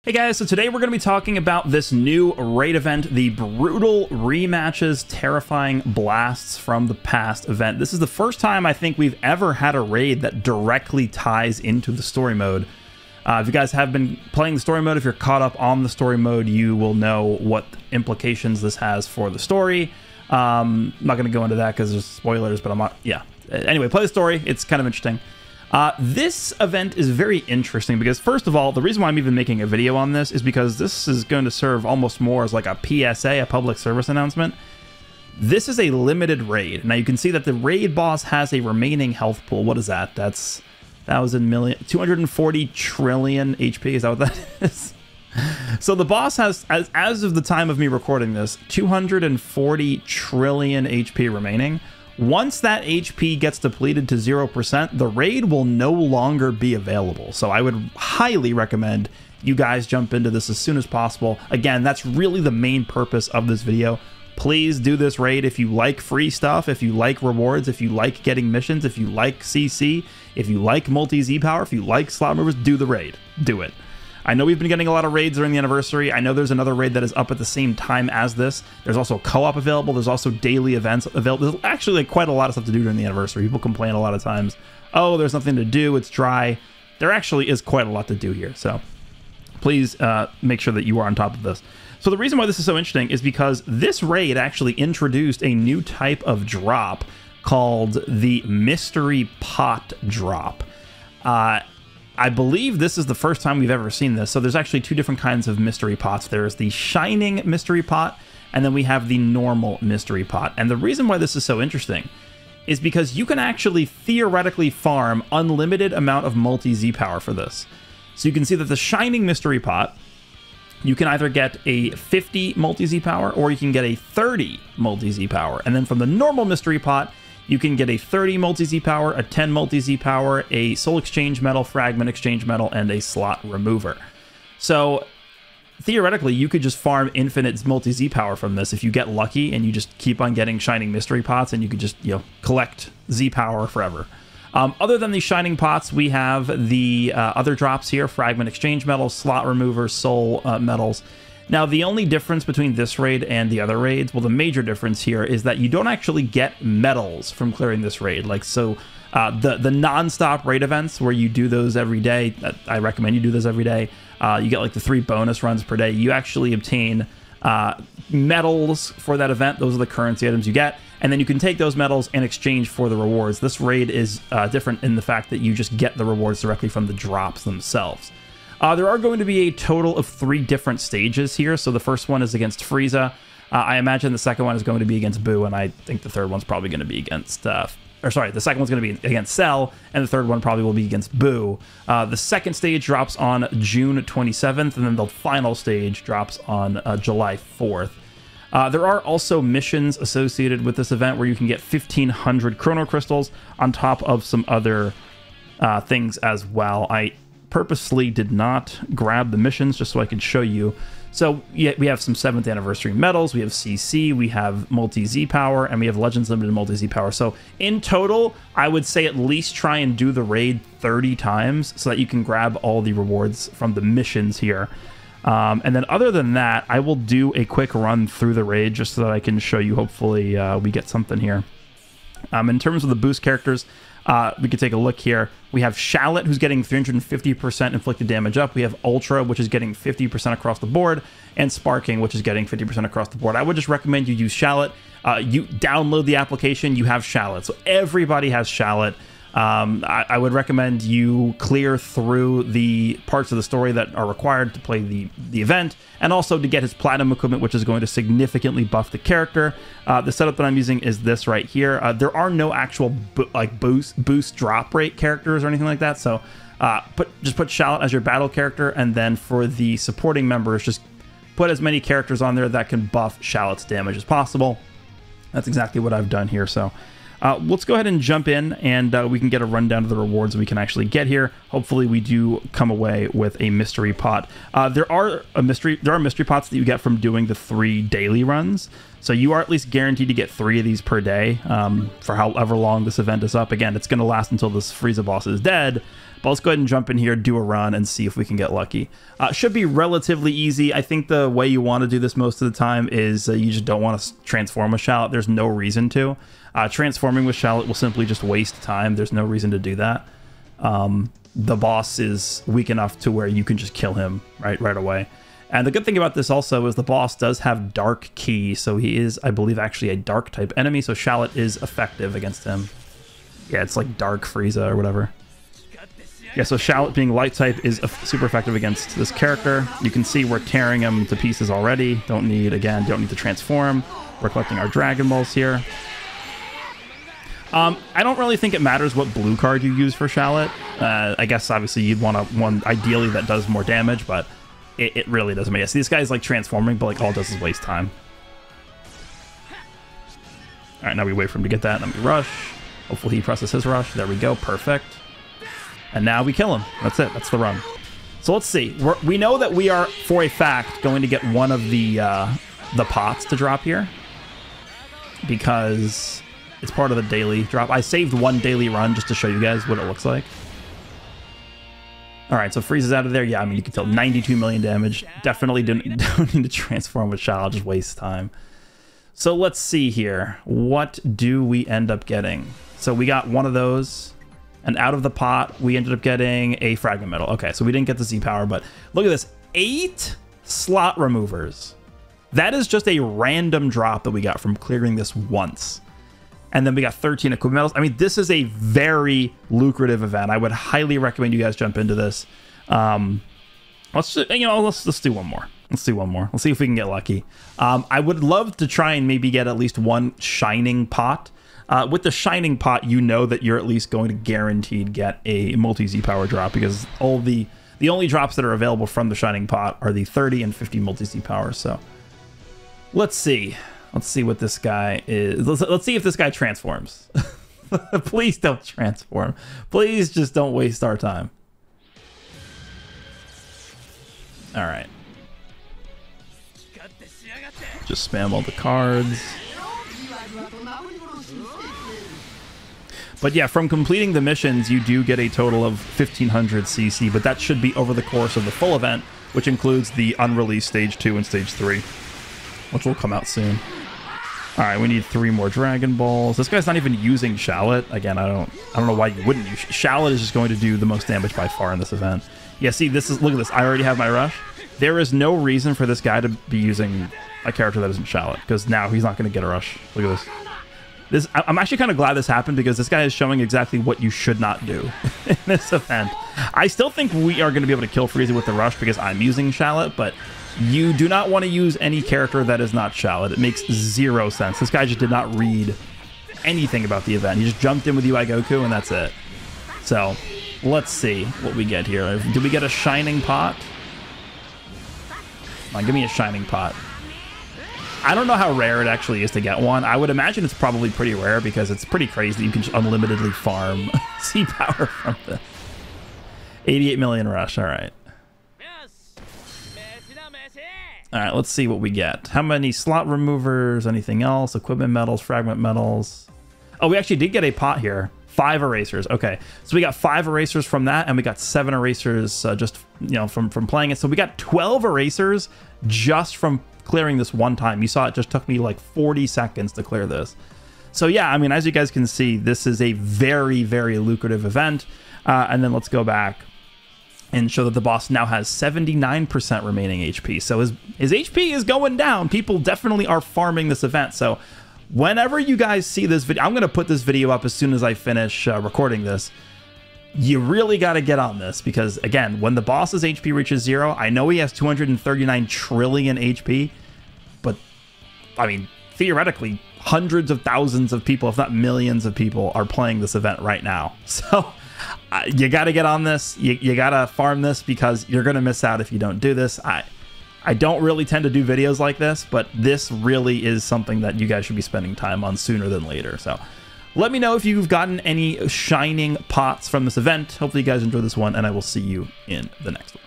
Hey guys, so today we're going to be talking about this new raid event, the Brutal Rematches Terrifying Blasts from the Past event. This is the first time I think we've ever had a raid that directly ties into the story mode. If you guys have been playing the story mode, if you're caught up on the story mode, you will know what implications this has for the story. I'm not going to go into that because there's spoilers, but I'm not, yeah. Anyway, play the story. It's kind of interesting. This event is very interesting because, first of all, the reason why I'm even making a video on this is because this is going to serve almost more as like a PSA, a public service announcement. This is a limited raid. Now you can see that the raid boss has a remaining health pool. What is that? That's 240 trillion HP. Is that what that is? So the boss has, as of the time of me recording this, 240 trillion HP remaining. Once that HP gets depleted to 0%, the raid will no longer be available. So I would highly recommend you guys jump into this as soon as possible. Again, that's really the main purpose of this video. Please do this raid if you like free stuff, if you like rewards, if you like getting missions, if you like CC, if you like multi-Z power, if you like slot movers, do the raid. Do it. I know we've been getting a lot of raids during the anniversary. I know there's another raid that is up at the same time as this. There's also co-op available. There's also daily events available. There's actually like quite a lot of stuff to do during the anniversary. People complain a lot of times, oh, there's nothing to do, it's dry. There actually is quite a lot to do here. So please make sure that you are on top of this. So the reason why this is so interesting is because this raid actually introduced a new type of drop called the Mystery Pot Drop. I believe this is the first time we've ever seen this. So there's actually two different kinds of mystery pots. There's the Shining Mystery Pot, and then we have the normal Mystery Pot. And the reason why this is so interesting is because you can actually theoretically farm unlimited amount of multi-Z power for this. So you can see that the Shining Mystery Pot, you can either get a 50 multi-Z power or you can get a 30 multi-Z power. And then from the normal Mystery Pot, you can get a 30 multi-Z power, a 10 multi-Z power, a soul exchange medal, fragment exchange medal, and a slot remover. So theoretically, you could just farm infinite multi-Z power from this if you get lucky and you just keep on getting shining mystery pots, and you could just, you know, collect Z power forever. Other than these shining pots, we have the other drops here: fragment exchange medals, slot removers, soul medals. Now, the only difference between this raid and the other raids, well, the major difference here is that you don't actually get medals from clearing this raid. Like, so the non-stop raid events where you do those every day, I recommend you do those every day. You get like the 3 bonus runs per day. You actually obtain medals for that event. Those are the currency items you get. And then you can take those medals in exchange for the rewards. This raid is different in the fact that you just get the rewards directly from the drops themselves. There are going to be a total of 3 different stages here. So the first one is against Frieza. I imagine the second one is going to be against Boo, and I think the third one's probably going to be against... the second one's going to be against Cell, and the third one probably will be against Boo. The second stage drops on June 27th, and then the final stage drops on July 4th. There are also missions associated with this event where you can get 1,500 Chrono Crystals on top of some other things as well. I purposely did not grab the missions just so I could show you. So yeah, we have some 7th anniversary medals, we have CC, we have multi-Z power, and we have Legends Limited multi-Z power. So in total, I would say at least try and do the raid 30 times so that you can grab all the rewards from the missions here. And then other than that, I will do a quick run through the raid just so that I can show you. Hopefully we get something here. In terms of the boost characters, we could take a look here. We have Shallot, who's getting 350% inflicted damage up. We have Ultra, which is getting 50% across the board, and Sparking, which is getting 50% across the board. I would just recommend you use Shallot. You download the application, you have Shallot. So everybody has Shallot. I would recommend you clear through the parts of the story that are required to play the event, and also to get his platinum equipment, which is going to significantly buff the character. The setup that I'm using is this right here. There are no actual boost drop rate characters or anything like that, so just put Shallot as your battle character, and then for the supporting members, just put as many characters on there that can buff Shallot's damage as possible. That's exactly what I've done here, so... let's go ahead and jump in, and we can get a rundown of the rewards we can actually get here. Hopefully we do come away with a mystery pot. There are mystery pots that you get from doing the 3 daily runs. So you are at least guaranteed to get 3 of these per day for however long this event is up. Again, it's going to last until this Frieza boss is dead. But let's go ahead and jump in here, do a run, and see if we can get lucky. Should be relatively easy. I think the way you want to do this most of the time is you just don't want to transform with Shallot. There's no reason to. Transforming with Shallot will simply just waste time. There's no reason to do that. The boss is weak enough to where you can just kill him right away. And the good thing about this also is the boss does have Dark Ki, so he is, I believe, actually a Dark type enemy, so Shallot is effective against him. Yeah, it's like Dark Frieza or whatever. Yeah, so Shallot being Light type is super effective against this character. You can see we're tearing him to pieces already. Don't need to transform. We're collecting our Dragon Balls here. I don't really think it matters what blue card you use for Shallot. I guess obviously you'd want one ideally that does more damage, but it really doesn't matter. See, this guy's like transforming, but like all it does is waste time. All right, now we wait for him to get that, and then we rush. Hopefully he presses his rush. There we go, perfect. And now we kill him. That's it. That's the run. So let's see. We know that we are, for a fact, going to get one of the pots to drop here because it's part of the daily drop. I saved one daily run just to show you guys what it looks like. All right, so Frieza's out of there. Yeah, I mean, you can tell 92 million damage. Definitely don't need to transform with Shallot. Just waste time. So let's see here. What do we end up getting? So we got one of those. And out of the pot, we ended up getting a Fragment Metal. Okay, so we didn't get the Z-Power, but look at this. 8 slot removers. That is just a random drop that we got from clearing this once. And then we got 13 equipment medals. I mean, this is a very lucrative event. I would highly recommend you guys jump into this. Let's do one more. Let's do one more. Let's see if we can get lucky. I would love to try and maybe get at least one shining pot. With the shining pot, you know that you're at least going to guaranteed get a multi-Z power drop because all the only drops that are available from the shining pot are the 30 and 50 multi-Z power. So let's see. Let's see what this guy is. Let's see if this guy transforms. Please don't transform. Please just don't waste our time. All right. Just spam all the cards. But yeah, from completing the missions, you do get a total of 1500 CC, but that should be over the course of the full event, which includes the unreleased Stage 2 and Stage 3, which will come out soon. All right, we need 3 more Dragon Balls. This guy's not even using Shallot. Again, I don't know why you wouldn't use Shallot. Is just going to do the most damage by far in this event. Yeah, see, look at this. I already have my rush. There is no reason for this guy to be using a character that isn't Shallot, because now he's not going to get a rush. Look at this. I'm actually kind of glad this happened because this guy is showing exactly what you should not do in this event. I still think we are going to be able to kill Frieza with the rush because I'm using Shallot, but you do not want to use any character that is not Shallot. It makes 0 sense. This guy just did not read anything about the event. He just jumped in with UI Goku and that's it. So let's see what we get here. Do we get a shining pot? Come on, give me a shining pot. I don't know how rare it actually is to get one. I would imagine it's probably pretty rare because it's pretty crazy that you can just unlimitedly farm Z-Power from this. 88 million rush, all right. All right, let's see what we get. How many slot removers, anything else? Equipment medals, fragment medals. Oh, we actually did get a pot here. 5 erasers. Okay, so we got 5 erasers from that, and we got 7 erasers just from playing it. So we got 12 erasers just from clearing this one time. You saw it just took me like 40 seconds to clear this. So yeah, I mean, as you guys can see, this is a very, very lucrative event. And then let's go back and show that the boss now has 79% remaining HP. So his HP is going down. People definitely are farming this event. So whenever you guys see this video, I'm going to put this video up as soon as I finish recording this. You really got to get on this because, again, when the boss's HP reaches 0, I know he has 239 trillion HP, but, I mean, theoretically, hundreds of thousands of people, if not millions of people, are playing this event right now. So you got to get on this. You got to farm this because you're going to miss out if you don't do this. I don't really tend to do videos like this, but this really is something that you guys should be spending time on sooner than later. So let me know if you've gotten any shining pots from this event. Hopefully you guys enjoyed this one, and I will see you in the next one.